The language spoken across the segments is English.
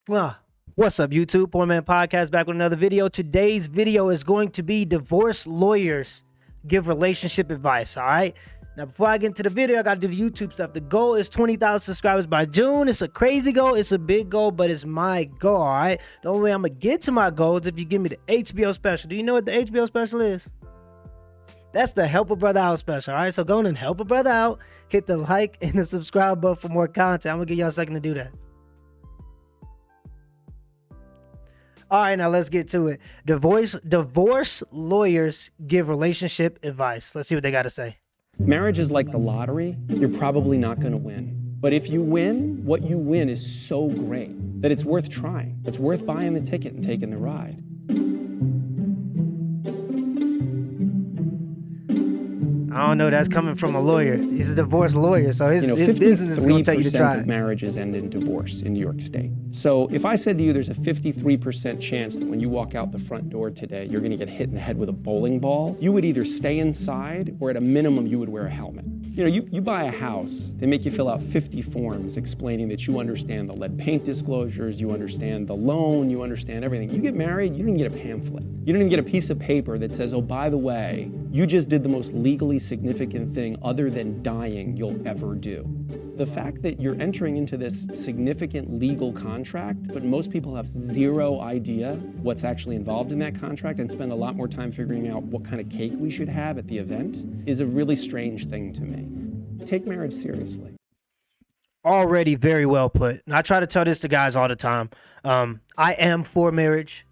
What's up, YouTube? Poor.Mans.Podcast back with another video. Today's video is going to be divorce lawyers give relationship advice, all right? Now, before I get into the video, I got to do the YouTube stuff. The goal is 20,000 subscribers by June. It's a crazy goal. It's a big goal, but it's my goal, all right? The only way I'm going to get to my goal is if you give me the HBO special. Do you know what the HBO special is? That's the Help a Brother Out special, all right? So go on and help a brother out. Hit the like and the subscribe button for more content. I'm going to give y'all a second to do that. All right, now let's get to it. Divorce lawyers give relationship advice. Let's see what they got to say. Marriage is like the lottery. You're probably not going to win. But if you win, what you win is so great that it's worth trying. It's worth buying the ticket and taking the ride. I don't know. That's coming from a lawyer. He's a divorce lawyer, so his business is going to tell you to try 53% of marriages end in divorce in New York State. So if I said to you there's a 53% chance that when you walk out the front door today, you're going to get hit in the head with a bowling ball, you would either stay inside or at a minimum you would wear a helmet. You know, you buy a house, they make you fill out 50 forms explaining that you understand the lead paint disclosures, you understand the loan, you understand everything. You get married, you don't even get a pamphlet. You don't even get a piece of paper that says, oh, by the way, you just did the most legally significant thing other than dying you'll ever do. The fact that you're entering into this significant legal contract, but most people have zero idea what's actually involved in that contract and spend a lot more time figuring out what kind of cake we should have at the event is a really strange thing to me. Take marriage seriously. Already very well put. And I try to tell this to guys all the time. I am for marriage.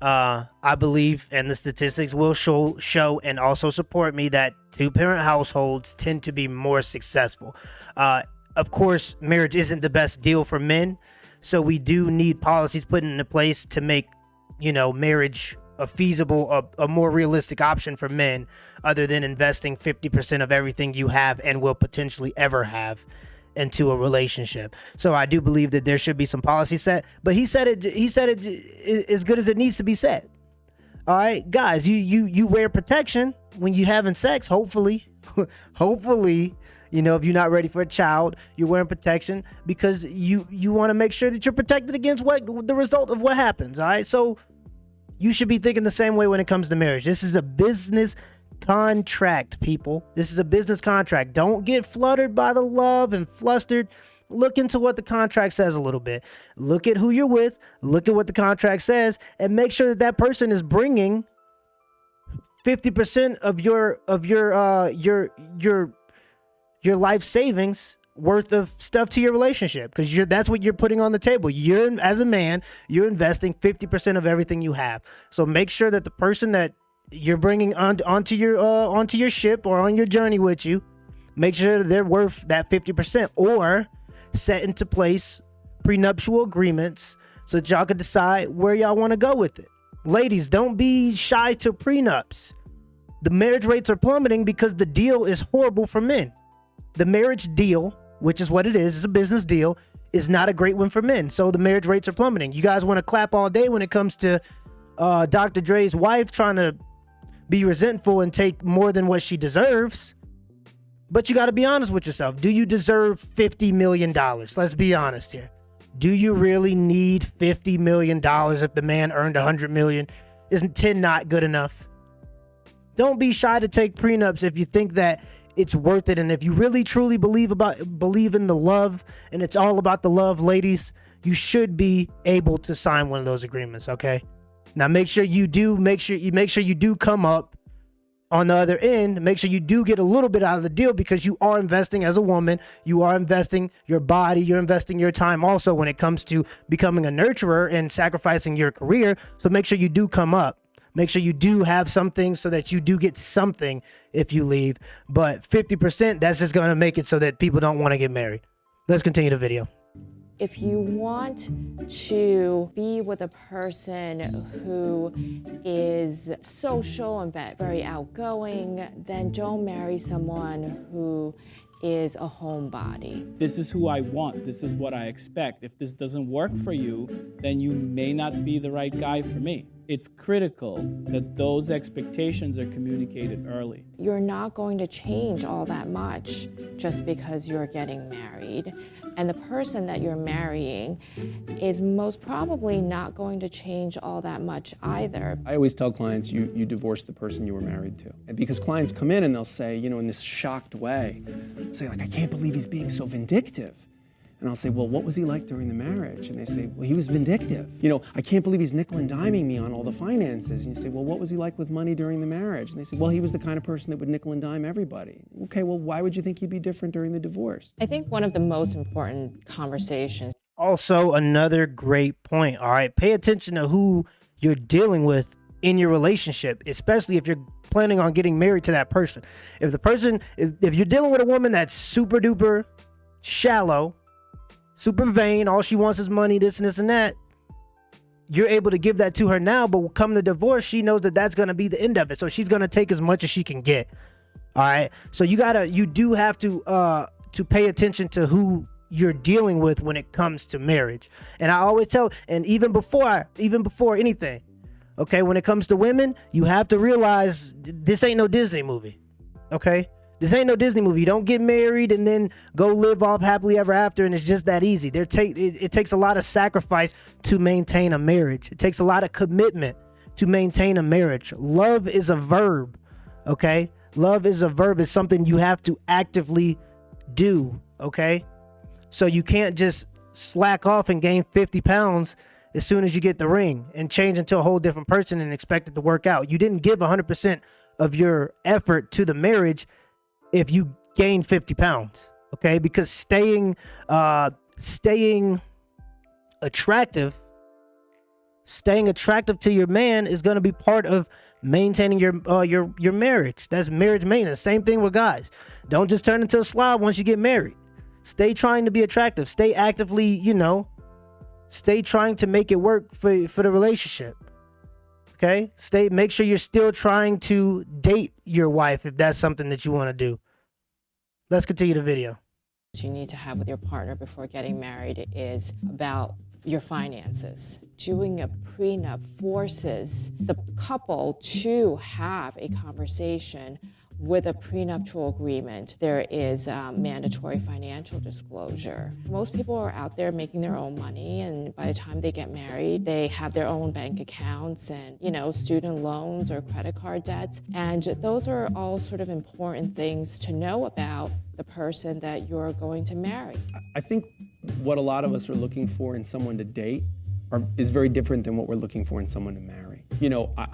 I believe, and the statistics will show and also support me, that two-parent households tend to be more successful. Of course, marriage isn't the best deal for men, so we do need policies put into place to make, marriage a feasible, a more realistic option for men, other than investing 50% of everything you have and will potentially ever have into a relationship. So I do believe that there should be some policy set, but he said it as good as it needs to be said. All right, guys, you wear protection when you having sex, hopefully, if you're not ready for a child, you're wearing protection because you want to make sure that you're protected against the result of what happens. All right, so you should be thinking the same way when it comes to marriage. This is a business contract, people. This is a business contract. Don't get fluttered by the love and flustered. Look into what the contract says a little bit. Look at who you're with. Look at what the contract says, and make sure that person is bringing 50% of your life savings worth of stuff to your relationship, because that's what you're putting on the table. As a man, you're investing 50% of everything you have. So make sure that the person that you're bringing onto your ship or on your journey with you, make sure they're worth that 50%, or set into place prenuptial agreements so that y'all can decide where y'all want to go with it. Ladies, don't be shy to prenups. The marriage rates are plummeting because the deal is horrible for men. The marriage deal, which is what it is, it's a business deal, is not a great one for men. So the marriage rates are plummeting. You guys want to clap all day when it comes to Dr. Dre's wife trying to be resentful and take more than what she deserves. But you got to be honest with yourself. Do you deserve $50 million? Let's be honest here. Do you really need $50 million if the man earned $100 million? Isn't 10 not good enough? Don't be shy to take prenups if you think that it's worth it. And if you really truly believe in the love, and it's all about the love, ladies, you should be able to sign one of those agreements. Okay. Now make sure you do come up on the other end. Make sure you do get a little bit out of the deal, because you are investing as a woman. You are investing your body. You're investing your time also when it comes to becoming a nurturer and sacrificing your career. So make sure you do come up. Make sure you do have something so that you do get something if you leave. But 50%, that's just going to make it so that people don't want to get married. Let's continue the video. If you want to be with a person who is social and very outgoing, then don't marry someone who is a homebody. This is who I want. This is what I expect. If this doesn't work for you, then you may not be the right guy for me. it's critical that those expectations are communicated early. You're not going to change all that much just because you're getting married. And the person that you're marrying is most probably not going to change all that much either. I always tell clients, you divorced the person you were married to. And because clients come in and they'll say, in this shocked way, say like, I can't believe he's being so vindictive. And I'll say, well, what was he like during the marriage? And they say, well, he was vindictive. I can't believe he's nickel and diming me on all the finances. And you say, well, what was he like with money during the marriage? And they say, well, he was the kind of person that would nickel and dime everybody. Okay, well, why would you think he'd be different during the divorce? I think one of the most important conversations. Also, another great point. All right, pay attention to who you're dealing with in your relationship, especially if you're planning on getting married to that person. If you're dealing with a woman that's super duper shallow, super vain, all she wants is money, this and this and that, you're able to give that to her now, but come the divorce, she knows that that's going to be the end of it. So she's going to take as much as she can get. All right. So you do have to pay attention to who you're dealing with when it comes to marriage. And I always tell, and even before anything, okay, when it comes to women, you have to realize this ain't no Disney movie. Okay. This ain't no Disney movie. You don't get married and then go live off happily ever after, and it's just that easy. It takes a lot of sacrifice to maintain a marriage. It takes a lot of commitment to maintain a marriage. Love is a verb, okay? Love is a verb. It's something you have to actively do, okay? So you can't just slack off and gain 50 pounds as soon as you get the ring and change into a whole different person and expect it to work out. You didn't give 100% of your effort to the marriage if you gain 50 pounds, okay? Because staying attractive to your man is going to be part of maintaining your marriage. That's marriage maintenance. Same thing with guys. Don't just turn into a slob once you get married. Stay trying to be attractive. Stay actively, stay trying to make it work for the relationship. Okay? Make sure you're still trying to date your wife if that's something that you want to do. Let's continue the video. You need to have with your partner before getting married is about your finances. Doing a prenup forces the couple to have a conversation. With a prenuptial agreement, there is mandatory financial disclosure. Most people are out there making their own money, and by the time they get married, they have their own bank accounts and, student loans or credit card debts. And those are all sort of important things to know about the person that you're going to marry. I think what a lot of us are looking for in someone to date is very different than what we're looking for in someone to marry.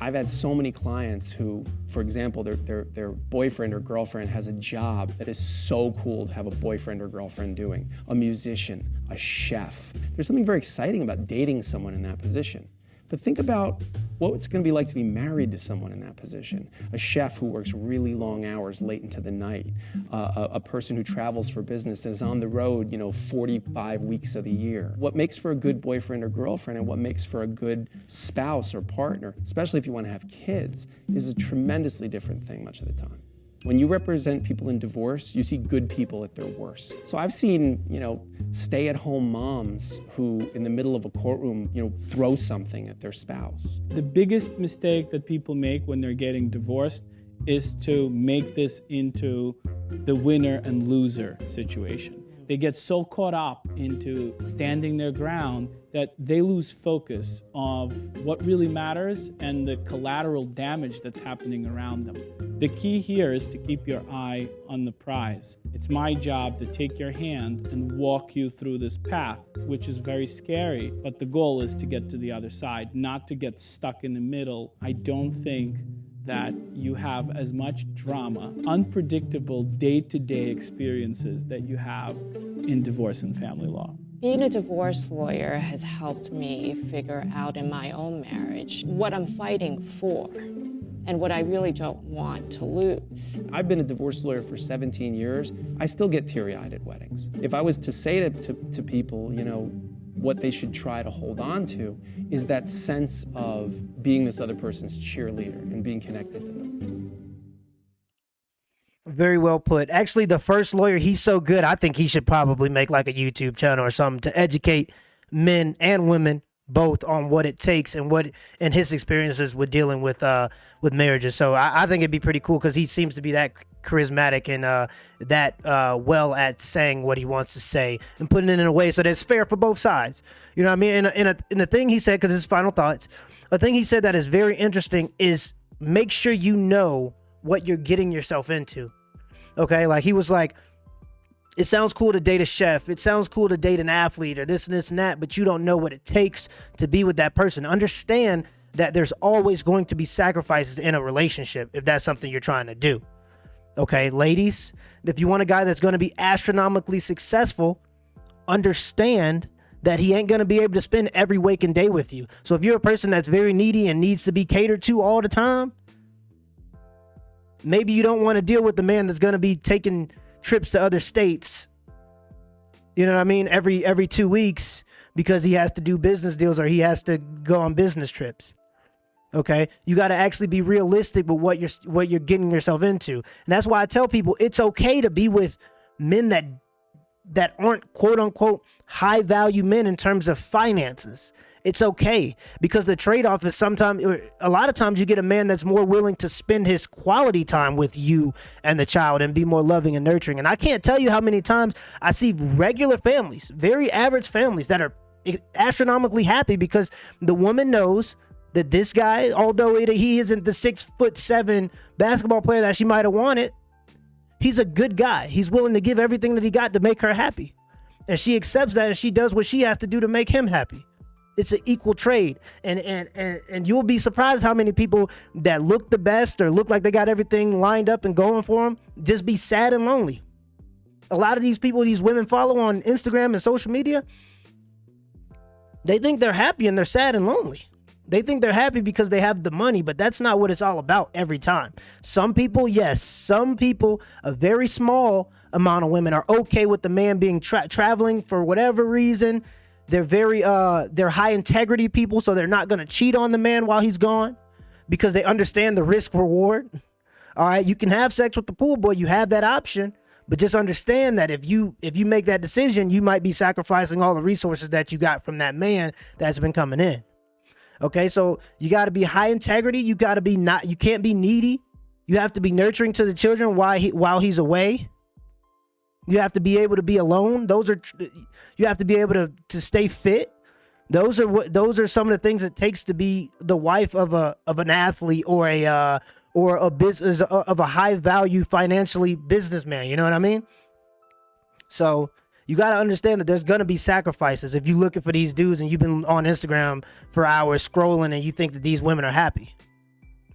I've had so many clients who, for example, their boyfriend or girlfriend has a job that is so cool to have a boyfriend or girlfriend doing. A musician, a chef. There's something very exciting about dating someone in that position. But think about what it's going to be like to be married to someone in that position. A chef who works really long hours late into the night. A person who travels for business and is on the road, 45 weeks of the year. What makes for a good boyfriend or girlfriend and what makes for a good spouse or partner, especially if you want to have kids, is a tremendously different thing much of the time. When you represent people in divorce, you see good people at their worst. So I've seen, stay-at-home moms who, in the middle of a courtroom, throw something at their spouse. The biggest mistake that people make when they're getting divorced is to make this into the winner and loser situation. They get so caught up into standing their ground that they lose focus of what really matters and the collateral damage that's happening around them. The key here is to keep your eye on the prize. It's my job to take your hand and walk you through this path, which is very scary, but the goal is to get to the other side, not to get stuck in the middle. I don't think that you have as much drama, unpredictable day-to-day experiences that you have in divorce and family law. Being a divorce lawyer has helped me figure out in my own marriage what I'm fighting for and what I really don't want to lose. I've been a divorce lawyer for 17 years. I still get teary-eyed at weddings. If I was to say to people, what they should try to hold on to is that sense of being this other person's cheerleader and being connected to them. Very well put. Actually, the first lawyer, he's so good, I think he should probably make like a YouTube channel or something to educate men and women both on what it takes and his experiences with dealing with marriages. So I think it'd be pretty cool because he seems to be that charismatic and that well at saying what he wants to say and putting it in a way so that it's fair for both sides. You know what I mean? And the thing he said, because his final thoughts, a thing he said that is very interesting is make sure you know what you're getting yourself into. Okay, like he was like, it sounds cool to date a chef. It sounds cool to date an athlete or this and this and that, but you don't know what it takes to be with that person. Understand that there's always going to be sacrifices in a relationship if that's something you're trying to do. Okay, ladies, if you want a guy that's going to be astronomically successful, understand that he ain't going to be able to spend every waking day with you. So if you're a person that's very needy and needs to be catered to all the time, maybe you don't want to deal with the man that's going to be taking trips to other states, you know what I mean, every 2 weeks because he has to do business deals or he has to go on business trips. Okay, you got to actually be realistic with what you're getting yourself into, and that's why I tell people it's okay to be with men that aren't quote unquote high value men in terms of finances. It's okay because the trade-off is a lot of times you get a man that's more willing to spend his quality time with you and the child and be more loving and nurturing. And I can't tell you how many times I see regular families, very average families that are astronomically happy because the woman knows that this guy, although he isn't the 6'7" basketball player that she might have wanted, he's a good guy. He's willing to give everything that he got to make her happy. And she accepts that and she does what she has to do to make him happy. It's an equal trade. And you'll be surprised how many people that look the best or look like they got everything lined up and going for them just be sad and lonely. A lot of these people these women follow on Instagram and social media, they think they're happy and they're sad and lonely. They think they're happy because they have the money, but that's not what it's all about every time. Some people, yes, some people, a very small amount of women are okay with the man being traveling for whatever reason. They're they're high integrity people, so they're not going to cheat on the man while he's gone because they understand the risk reward. All right, you can have sex with the pool boy, you have that option, but just understand that if you make that decision, you might be sacrificing all the resources that you got from that man that's been coming in. Okay, so you got to be high integrity. You got to be you can't be needy. You have to be nurturing to the children while he's away. You have to be able to be alone. You have to be able to stay fit. Those are some of the things it takes to be the wife of an athlete or a business of a high value financially businessman. You know what I mean? So you got to understand that there's going to be sacrifices. If you're looking for these dudes and you've been on Instagram for hours scrolling and you think that these women are happy,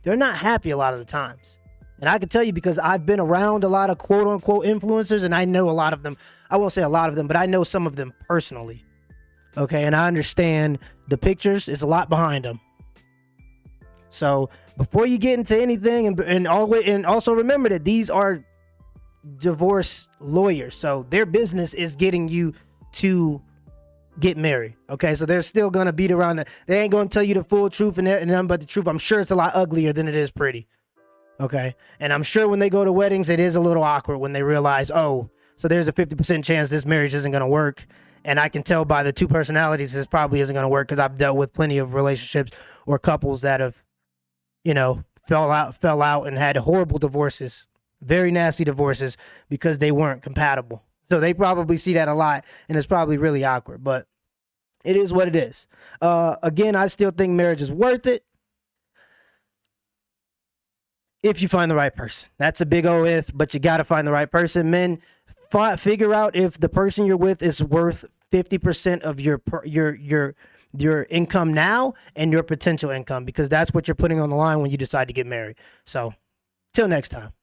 they're not happy a lot of the times. And I can tell you because I've been around a lot of quote unquote influencers and I know a lot of them. I won't say a lot of them, but I know some of them personally. Okay. And I understand the pictures, is a lot behind them. So before you get into anything and also remember that these are divorce lawyers. So their business is getting you to get married. Okay. So they're still going to beat around they ain't going to tell you the full truth and nothing but the truth. I'm sure it's a lot uglier than it is pretty. Okay. And I'm sure when they go to weddings, it is a little awkward when they realize, oh, so there's a 50% chance this marriage isn't going to work. And I can tell by the two personalities, this probably isn't going to work because I've dealt with plenty of relationships or couples that have, fell out and had horrible divorces, very nasty divorces because they weren't compatible. So they probably see that a lot and it's probably really awkward, but it is what it is. Again, I still think marriage is worth it. If you find the right person. That's a big O if, but you got to find the right person. Men, figure out if the person you're with is worth 50% of your income now and your potential income, because that's what you're putting on the line when you decide to get married. So, till next time.